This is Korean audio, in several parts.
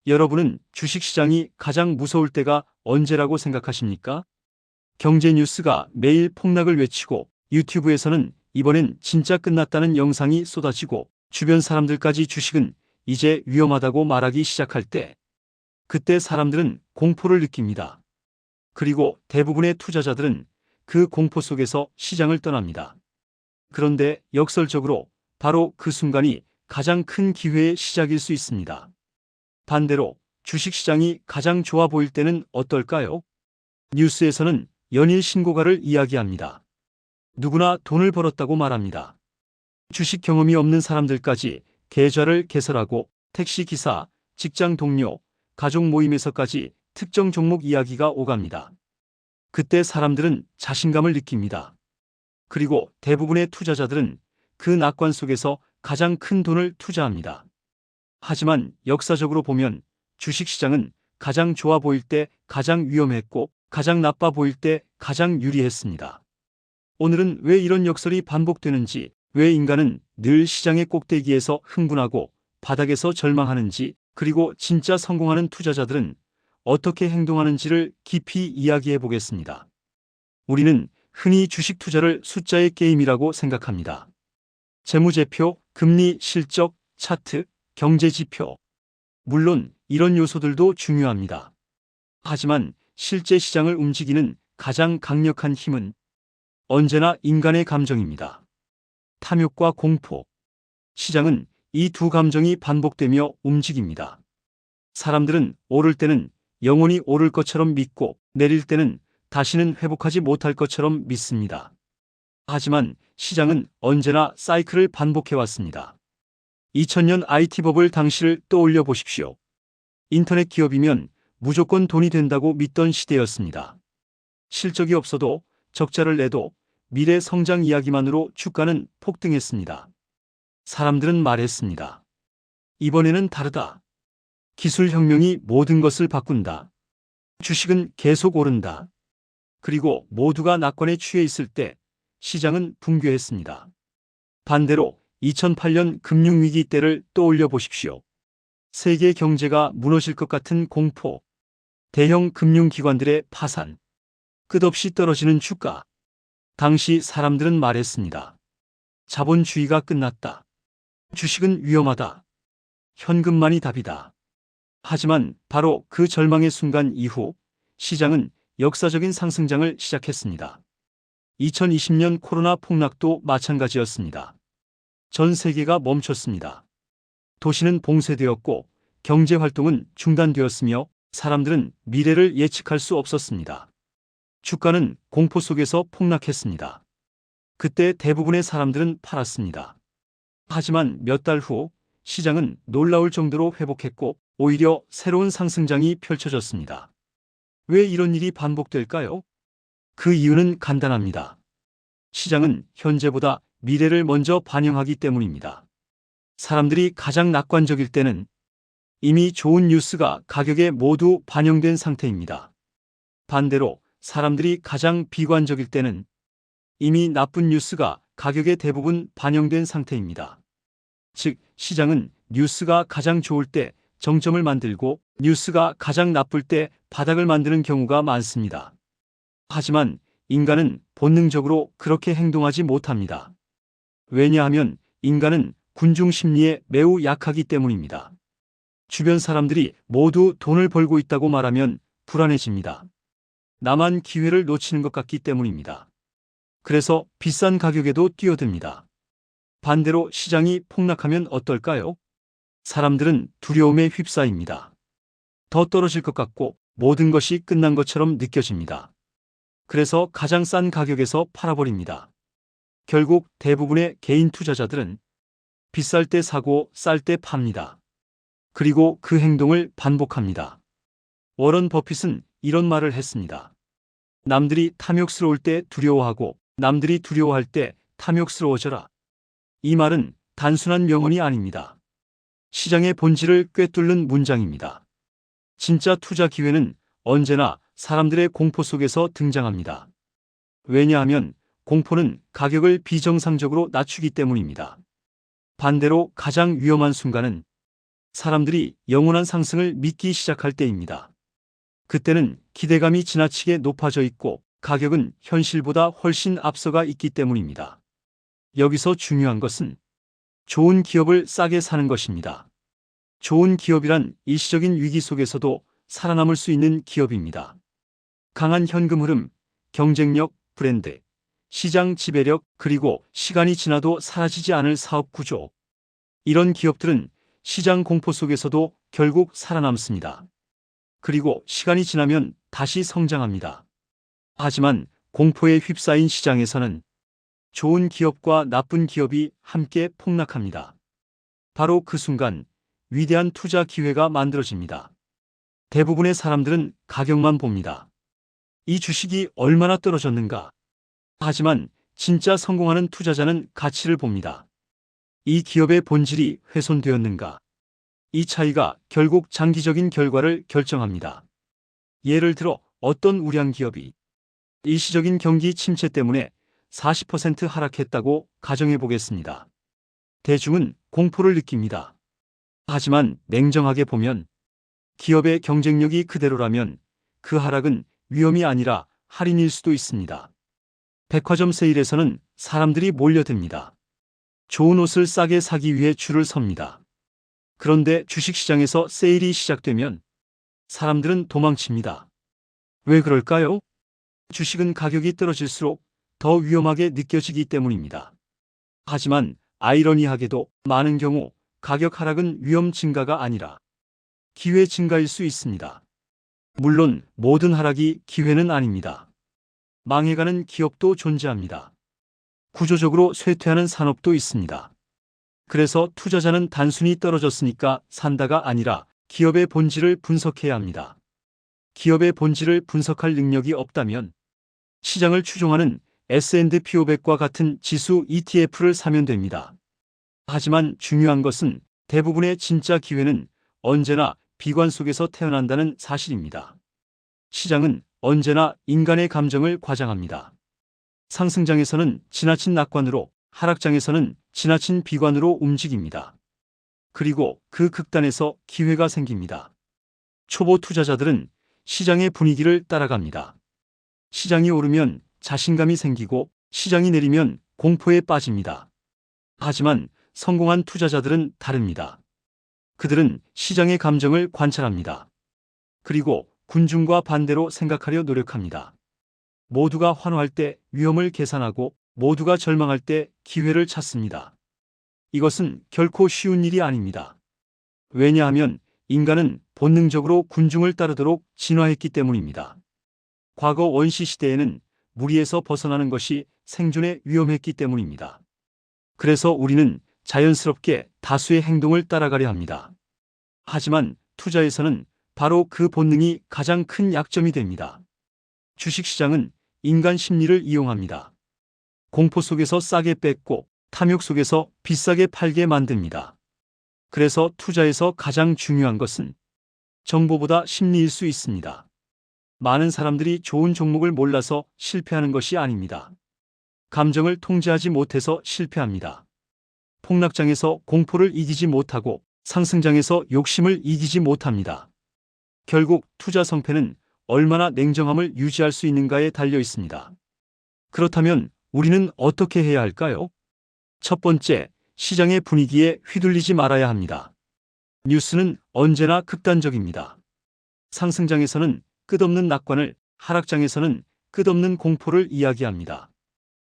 여러분은 주식시장이 가장 무서울 때가 언제라고 생각하십니까? 경제 뉴스가 매일 폭락을 외치고 유튜브에서는 이번엔 진짜 끝났다는 영상이 쏟아지고 주변 사람들까지 주식은 이제 위험하다고 말하기 시작할 때, 그때 사람들은 공포를 느낍니다. 그리고 대부분의 투자자들은 그 공포 속에서 시장을 떠납니다. 그런데 역설적으로 바로 그 순간이 가장 큰 기회의 시작일 수 있습니다. 반대로 주식시장이 가장 좋아 보일 때는 어떨까요? 뉴스에서는 연일 신고가를 이야기합니다. 누구나 돈을 벌었다고 말합니다. 주식 경험이 없는 사람들까지 계좌를 개설하고 택시기사, 직장 동료, 가족 모임에서까지 특정 종목 이야기가 오갑니다. 그때 사람들은 자신감을 느낍니다. 그리고 대부분의 투자자들은 그 낙관 속에서 가장 큰 돈을 투자합니다. 하지만 역사적으로 보면 주식시장은 가장 좋아 보일 때 가장 위험했고 가장 나빠 보일 때 가장 유리했습니다. 오늘은 왜 이런 역설이 반복되는지, 왜 인간은 늘 시장의 꼭대기에서 흥분하고 바닥에서 절망하는지, 그리고 진짜 성공하는 투자자들은 어떻게 행동하는지를 깊이 이야기해 보겠습니다. 우리는 흔히 주식 투자를 숫자의 게임이라고 생각합니다. 재무제표, 금리, 실적, 차트, 경제지표. 물론 이런 요소들도 중요합니다. 하지만 실제 시장을 움직이는 가장 강력한 힘은 언제나 인간의 감정입니다. 탐욕과 공포. 시장은 이 두 감정이 반복되며 움직입니다. 사람들은 오를 때는 영원히 오를 것처럼 믿고 내릴 때는 다시는 회복하지 못할 것처럼 믿습니다. 하지만 시장은 언제나 사이클을 반복해왔습니다. 2000년 IT 버블 당시를 떠올려 보십시오. 인터넷 기업이면 무조건 돈이 된다고 믿던 시대였습니다. 실적이 없어도 적자를 내도 미래 성장 이야기만으로 주가는 폭등했습니다. 사람들은 말했습니다. 이번에는 다르다. 기술혁명이 모든 것을 바꾼다. 주식은 계속 오른다. 그리고 모두가 낙관에 취해 있을 때 시장은 붕괴했습니다. 반대로 2008년 금융위기 때를 떠올려 보십시오. 세계 경제가 무너질 것 같은 공포, 대형 금융기관들의 파산, 끝없이 떨어지는 주가. 당시 사람들은 말했습니다. 자본주의가 끝났다. 주식은 위험하다. 현금만이 답이다. 하지만 바로 그 절망의 순간 이후 시장은 역사적인 상승장을 시작했습니다. 2020년 코로나 폭락도 마찬가지였습니다. 전 세계가 멈췄습니다. 도시는 봉쇄되었고 경제활동은 중단되었으며 사람들은 미래를 예측할 수 없었습니다. 주가는 공포 속에서 폭락했습니다. 그때 대부분의 사람들은 팔았습니다. 하지만 몇 달 후 시장은 놀라울 정도로 회복했고 오히려 새로운 상승장이 펼쳐졌습니다. 왜 이런 일이 반복될까요? 그 이유는 간단합니다. 시장은 현재보다 미래를 먼저 반영하기 때문입니다. 사람들이 가장 낙관적일 때는 이미 좋은 뉴스가 가격에 모두 반영된 상태입니다. 반대로 사람들이 가장 비관적일 때는 이미 나쁜 뉴스가 가격에 대부분 반영된 상태입니다. 즉, 시장은 뉴스가 가장 좋을 때 정점을 만들고 뉴스가 가장 나쁠 때 바닥을 만드는 경우가 많습니다. 하지만 인간은 본능적으로 그렇게 행동하지 못합니다. 왜냐하면 인간은 군중 심리에 매우 약하기 때문입니다. 주변 사람들이 모두 돈을 벌고 있다고 말하면 불안해집니다. 나만 기회를 놓치는 것 같기 때문입니다. 그래서 비싼 가격에도 뛰어듭니다. 반대로 시장이 폭락하면 어떨까요? 사람들은 두려움에 휩싸입니다. 더 떨어질 것 같고 모든 것이 끝난 것처럼 느껴집니다. 그래서 가장 싼 가격에서 팔아버립니다. 결국 대부분의 개인 투자자들은 비쌀 때 사고 쌀 때 팝니다. 그리고 그 행동을 반복합니다. 워런 버핏은 이런 말을 했습니다. 남들이 탐욕스러울 때 두려워하고 남들이 두려워할 때 탐욕스러워져라. 이 말은 단순한 명언이 아닙니다. 시장의 본질을 꿰뚫는 문장입니다. 진짜 투자 기회는 언제나 사람들의 공포 속에서 등장합니다. 왜냐하면 공포는 가격을 비정상적으로 낮추기 때문입니다. 반대로 가장 위험한 순간은 사람들이 영원한 상승을 믿기 시작할 때입니다. 그때는 기대감이 지나치게 높아져 있고 가격은 현실보다 훨씬 앞서가 있기 때문입니다. 여기서 중요한 것은 좋은 기업을 싸게 사는 것입니다. 좋은 기업이란 일시적인 위기 속에서도 살아남을 수 있는 기업입니다. 강한 현금 흐름, 경쟁력, 브랜드, 시장 지배력, 그리고 시간이 지나도 사라지지 않을 사업 구조. 이런 기업들은 시장 공포 속에서도 결국 살아남습니다. 그리고 시간이 지나면 다시 성장합니다. 하지만 공포에 휩싸인 시장에서는 좋은 기업과 나쁜 기업이 함께 폭락합니다. 바로 그 순간 위대한 투자 기회가 만들어집니다. 대부분의 사람들은 가격만 봅니다. 이 주식이 얼마나 떨어졌는가? 하지만 진짜 성공하는 투자자는 가치를 봅니다. 이 기업의 본질이 훼손되었는가? 이 차이가 결국 장기적인 결과를 결정합니다. 예를 들어 어떤 우량 기업이 일시적인 경기 침체 때문에 40% 하락했다고 가정해 보겠습니다. 대중은 공포를 느낍니다. 하지만 냉정하게 보면 기업의 경쟁력이 그대로라면 그 하락은 위험이 아니라 할인일 수도 있습니다. 백화점 세일에서는 사람들이 몰려듭니다. 좋은 옷을 싸게 사기 위해 줄을 섭니다. 그런데 주식시장에서 세일이 시작되면 사람들은 도망칩니다. 왜 그럴까요? 주식은 가격이 떨어질수록 더 위험하게 느껴지기 때문입니다. 하지만 아이러니하게도 많은 경우 가격 하락은 위험 증가가 아니라 기회 증가일 수 있습니다. 물론 모든 하락이 기회는 아닙니다. 망해가는 기업도 존재합니다. 구조적으로 쇠퇴하는 산업도 있습니다. 그래서 투자자는 단순히 떨어졌으니까 산다가 아니라 기업의 본질을 분석해야 합니다. 기업의 본질을 분석할 능력이 없다면 시장을 추종하는 S&P 500과 같은 지수 ETF를 사면 됩니다. 하지만 중요한 것은 대부분의 진짜 기회는 언제나 비관 속에서 태어난다는 사실입니다. 시장은 언제나 인간의 감정을 과장합니다. 상승장에서는 지나친 낙관으로, 하락장에서는 지나친 비관으로 움직입니다. 그리고 그 극단에서 기회가 생깁니다. 초보 투자자들은 시장의 분위기를 따라갑니다. 시장이 오르면 자신감이 생기고 시장이 내리면 공포에 빠집니다. 하지만 성공한 투자자들은 다릅니다. 그들은 시장의 감정을 관찰합니다. 그리고 군중과 반대로 생각하려 노력합니다. 모두가 환호할 때 위험을 계산하고 모두가 절망할 때 기회를 찾습니다. 이것은 결코 쉬운 일이 아닙니다. 왜냐하면 인간은 본능적으로 군중을 따르도록 진화했기 때문입니다. 과거 원시 시대에는 무리에서 벗어나는 것이 생존에 위험했기 때문입니다. 그래서 우리는 자연스럽게 다수의 행동을 따라가려 합니다. 하지만 투자에서는 바로 그 본능이 가장 큰 약점이 됩니다. 주식시장은 인간 심리를 이용합니다. 공포 속에서 싸게 뺏고 탐욕 속에서 비싸게 팔게 만듭니다. 그래서 투자에서 가장 중요한 것은 정보보다 심리일 수 있습니다. 많은 사람들이 좋은 종목을 몰라서 실패하는 것이 아닙니다. 감정을 통제하지 못해서 실패합니다. 폭락장에서 공포를 이기지 못하고 상승장에서 욕심을 이기지 못합니다. 결국 투자 성패는 얼마나 냉정함을 유지할 수 있는가에 달려 있습니다. 그렇다면 우리는 어떻게 해야 할까요? 첫 번째, 시장의 분위기에 휘둘리지 말아야 합니다. 뉴스는 언제나 극단적입니다. 상승장에서는 끝없는 낙관을, 하락장에서는 끝없는 공포를 이야기합니다.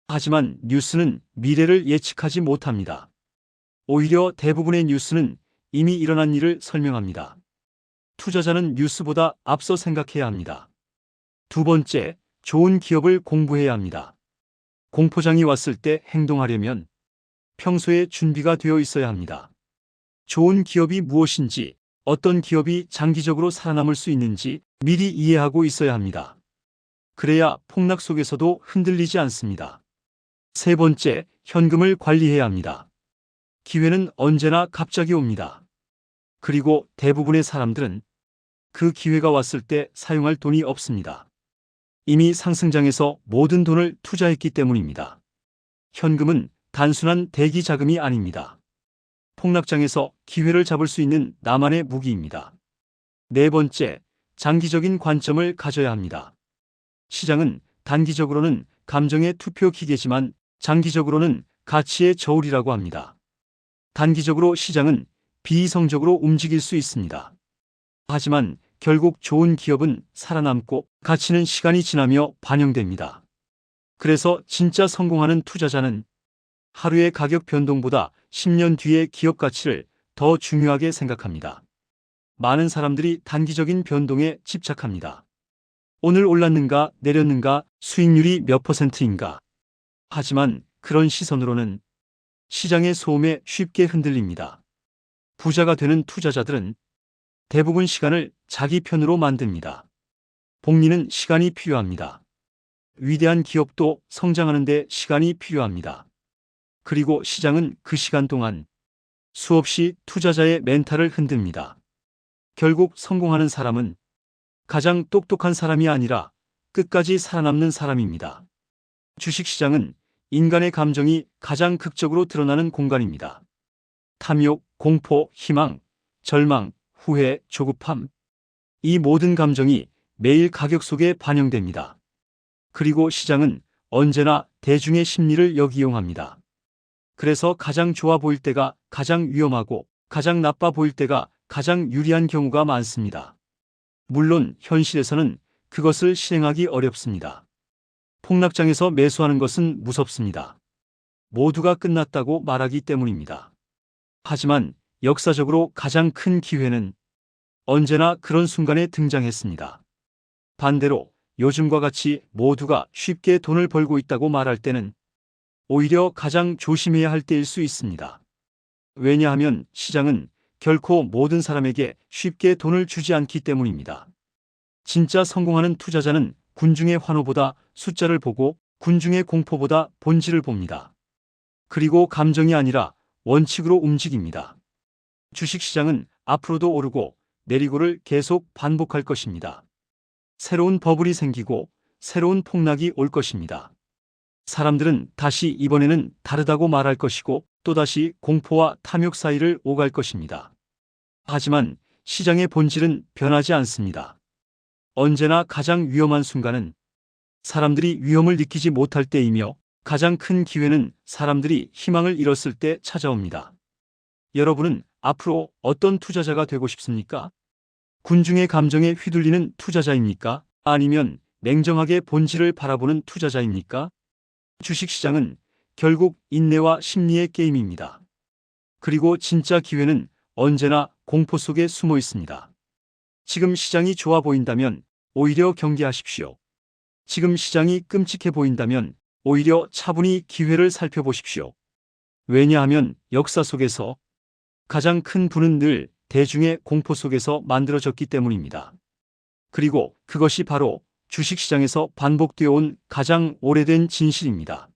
하지만 뉴스는 미래를 예측하지 못합니다. 오히려 대부분의 뉴스는 이미 일어난 일을 설명합니다. 투자자는 뉴스보다 앞서 생각해야 합니다. 두 번째, 좋은 기업을 공부해야 합니다. 공포장이 왔을 때 행동하려면 평소에 준비가 되어 있어야 합니다. 좋은 기업이 무엇인지, 어떤 기업이 장기적으로 살아남을 수 있는지 미리 이해하고 있어야 합니다. 그래야 폭락 속에서도 흔들리지 않습니다. 세 번째, 현금을 관리해야 합니다. 기회는 언제나 갑자기 옵니다. 그리고 대부분의 사람들은 그 기회가 왔을 때 사용할 돈이 없습니다. 이미 상승장에서 모든 돈을 투자했기 때문입니다. 현금은 단순한 대기 자금이 아닙니다. 폭락장에서 기회를 잡을 수 있는 나만의 무기입니다. 네 번째, 장기적인 관점을 가져야 합니다. 시장은 단기적으로는 감정의 투표 기계지만 장기적으로는 가치의 저울이라고 합니다. 단기적으로 시장은 비이성적으로 움직일 수 있습니다. 하지만 결국 좋은 기업은 살아남고 가치는 시간이 지나며 반영됩니다. 그래서 진짜 성공하는 투자자는 하루의 가격 변동보다 10년 뒤의 기업 가치를 더 중요하게 생각합니다. 많은 사람들이 단기적인 변동에 집착합니다. 오늘 올랐는가 내렸는가 수익률이 몇 %인가. 하지만 그런 시선으로는 시장의 소음에 쉽게 흔들립니다. 부자가 되는 투자자들은 대부분 시간을 자기 편으로 만듭니다. 복리는 시간이 필요합니다. 위대한 기업도 성장하는 데 시간이 필요합니다. 그리고 시장은 그 시간 동안 수없이 투자자의 멘탈을 흔듭니다. 결국 성공하는 사람은 가장 똑똑한 사람이 아니라 끝까지 살아남는 사람입니다. 주식시장은 인간의 감정이 가장 극적으로 드러나는 공간입니다. 탐욕, 공포, 희망, 절망, 후회, 조급함. 이 모든 감정이 매일 가격 속에 반영됩니다. 그리고 시장은 언제나 대중의 심리를 역이용합니다. 그래서 가장 좋아 보일 때가 가장 위험하고 가장 나빠 보일 때가 가장 유리한 경우가 많습니다. 물론 현실에서는 그것을 실행하기 어렵습니다. 폭락장에서 매수하는 것은 무섭습니다. 모두가 끝났다고 말하기 때문입니다. 하지만 역사적으로 가장 큰 기회는 언제나 그런 순간에 등장했습니다. 반대로 요즘과 같이 모두가 쉽게 돈을 벌고 있다고 말할 때는 오히려 가장 조심해야 할 때일 수 있습니다. 왜냐하면 시장은 결코 모든 사람에게 쉽게 돈을 주지 않기 때문입니다. 진짜 성공하는 투자자는 군중의 환호보다 숫자를 보고 군중의 공포보다 본질을 봅니다. 그리고 감정이 아니라 원칙으로 움직입니다. 주식시장은 앞으로도 오르고 내리고를 계속 반복할 것입니다. 새로운 버블이 생기고 새로운 폭락이 올 것입니다. 사람들은 다시 이번에는 다르다고 말할 것이고 또다시 공포와 탐욕 사이를 오갈 것입니다. 하지만 시장의 본질은 변하지 않습니다. 언제나 가장 위험한 순간은 사람들이 위험을 느끼지 못할 때이며 가장 큰 기회는 사람들이 희망을 잃었을 때 찾아옵니다. 여러분은 앞으로 어떤 투자자가 되고 싶습니까? 군중의 감정에 휘둘리는 투자자입니까? 아니면 냉정하게 본질을 바라보는 투자자입니까? 주식시장은 결국 인내와 심리의 게임입니다. 그리고 진짜 기회는 언제나 공포 속에 숨어 있습니다. 지금 시장이 좋아 보인다면 오히려 경계하십시오. 지금 시장이 끔찍해 보인다면 오히려 차분히 기회를 살펴보십시오. 왜냐하면 역사 속에서 가장 큰 부는 늘 대중의 공포 속에서 만들어졌기 때문입니다. 그리고 그것이 바로 주식시장에서 반복되어 온 가장 오래된 진실입니다.